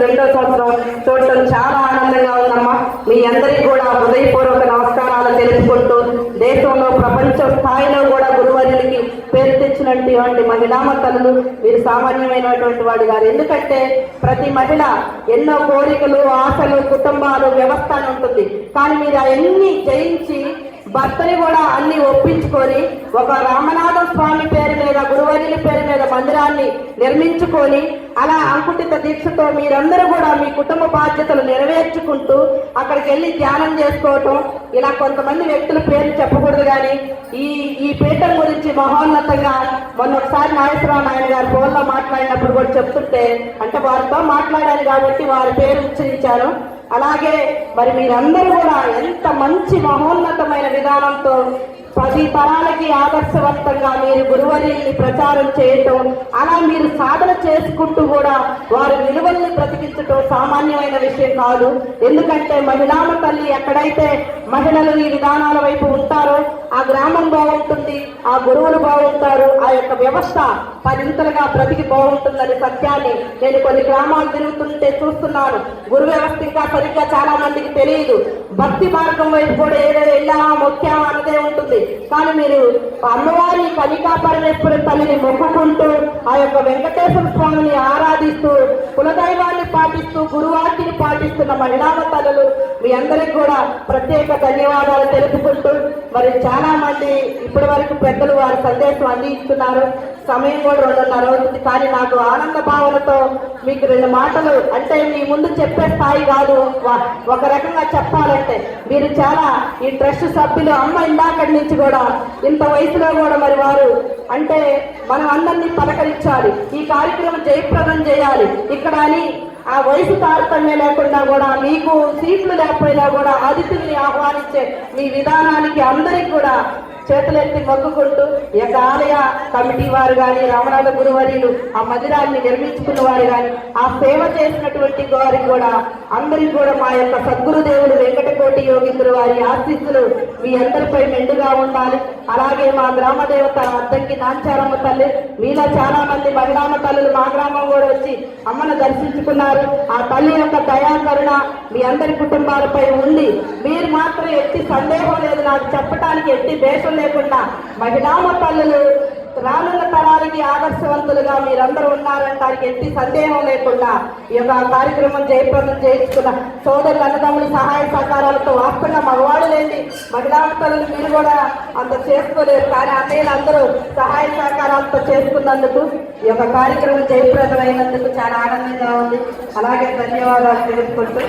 రెండో సంవత్సరం చూడటం చాలా ఆనందంగా ఉందమ్మా. మీ అందరికీ కూడా హృదయపూర్వక నమస్కారాలు తెలుపుకుంటూ దేశంలో ప్రపంచ స్థాయిలో కూడా గురువర్యులకి పేరు తెచ్చినటువంటి మహిళామ తల్లులు మీరు సామాన్యమైనటువంటి వాడు గారు. ఎందుకంటే ప్రతి మహిళ ఎన్నో కోరికలు, ఆశలు, కుటుంబాలు, వ్యవస్థ అని ఉంటుంది. కానీ మీరు అవన్నీ జయించి భర్తని కూడా అన్ని ఒప్పించుకొని ఒక రామనాథ స్వామి పేరు మీద, గురువర్యుల పేరు మీద మందిరాన్ని నిర్మించుకొని అలా అంకుటిత దీక్షతో మీరందరూ కూడా మీ కుటుంబ బాధ్యతలు నెరవేర్చుకుంటూ అక్కడికి వెళ్ళి ధ్యానం చేసుకోవటం. ఇలా కొంతమంది వ్యక్తుల పేరు చెప్పకూడదు, కానీ ఈ పీఠం గురించి మహోన్నతంగా మొన్న ఒకసారి నాగేశ్వరరావు నాయన గారు ఫోన్లో మాట్లాడినప్పుడు కూడా చెప్తుంటే, అంటే వారితో మాట్లాడాను కాబట్టి వారి పేరు ఉచ్చరించారు. అలాగే మరి మీరందరూ కూడా ఎంత మంచి మహోన్నతమైన విధానంతో 10 తరాలకి ఆదర్శవంతంగా మీరు గురువర్యుల్ని ప్రచారం చేయటం, అలా మీరు సాధన చేసుకుంటూ కూడా వారి విలువల్ని బ్రతికించటం సామాన్యమైన విషయం కాదు. ఎందుకంటే మహిళామ తల్లి ఎక్కడైతే మహిళలు ఈ విధానాల వైపు ఉంటారో ఆ గ్రామం బాగుంటుంది, ఆ గురువులు బాగుంటారు, ఆ యొక్క వ్యవస్థ పరింతలుగా బ్రతికి బాగుంటుందని సత్యాన్ని నేను కొన్ని గ్రామాలు తిరుగుతుంటే చూస్తున్నాను. గురు వ్యవస్థ ఇంకా సరిగ్గా చాలా మందికి తెలియదు. భక్తి మార్గం వైపు కూడా ఏదో వెళ్ళామా మొక్కామా అన్నదే ఉంటుంది. కానీ మీరు అమ్మవారి కనికా పరమేశ్వరి తల్లిని మొక్కుకుంటూ ఆ యొక్క వెంకటేశ్వర స్వామిని ఆరాధిస్తూ కులదైవాన్ని పాటిస్తూ గురువాక్యని పాటిస్తున్న మహిళామ తల్లులు మీ అందరికి కూడా ప్రత్యేక ధన్యవాదాలు తెలుపుకుంటూ, మరి చాలా మంది ఇప్పటి వరకు పెద్దలు వారి సందేశం అందిస్తున్నారు. సమయం కూడా 2:30 అవుతుంది. కానీ నాకు ఆనంద భావనతో మీకు 2 మాటలు, అంటే మీ ముందు చెప్పే స్థాయి కాదు, ఒక రకంగా చెప్పాలంటే మీరు చాలా ఈ ట్రస్ట్ సభ్యులు అమ్మ ఇందాకటి నుంచి కూడా ఇంత వయసులో కూడా మరి వారు అంటే మనం అందరినీ పలకరించాలి, ఈ కార్యక్రమం జయప్రదం చేయాలి ఇక్కడ అని ఆ వయసు తారతమ్యం లేకుండా కూడా మీకు సీట్లు లేకపోయినా కూడా అతిథుల్ని ఆహ్వానించే మీ విధానానికి అందరికి కూడా చేతులెత్తి మొక్కుకుంటూ ఈ యొక్క ఆలయ కమిటీ వారు కానీ, రామనాథ గురువర్యులు ఆ మందిరాన్ని నిర్మించుకున్న వారు కానీ, ఆ సేవ చేసినటువంటి వారికి కూడా అందరికి కూడా మా యొక్క సద్గురుదేవులు వెంకటకోటి యోగీంద్రుల వారి ఆశీస్సులు మీ అందరిపై మెండుగా ఉండాలి. అలాగే మా గ్రామ దేవత అద్దంకి నాంచారమ్మ తల్లి, మీలో చాలా మంది మహిళామ తల్లులు మా గ్రామం కూడా వచ్చి అమ్మను దర్శించుకున్నారు. ఆ తల్లి యొక్క దయాకరుణ మీ అందరి కుటుంబాలపై ఉంది. మీరు మాత్రం ఎట్టి సందేహం లేదు, నాకు చెప్పడానికి ఎట్టి దేశం లేకుండా మహిళామ తల్లులు రానున్న తరాలకి ఆదర్శవంతులుగా మీరందరూ ఉన్నారంటానికి ఎట్టి సందేహం లేకుండా ఈ యొక్క కార్యక్రమం జయప్రదం చేయించుకున్న సోదరులు అన్నదమ్ములు సహాయ సహకారాలతో వాస్తవంగా మగవాడు లేని మహిళామ తల్లులు మీరు కూడా అంత చేసుకోలేరు, కానీ అన్నయ్యలు అందరూ సహాయ సహకారాలతో చేసుకున్నందుకు ఈ యొక్క కార్యక్రమం జయప్రదం అయినందుకు చాలా ఆనందంగా ఉంది. అలాగే ధన్యవాదాలు తెలుపుకుంటూ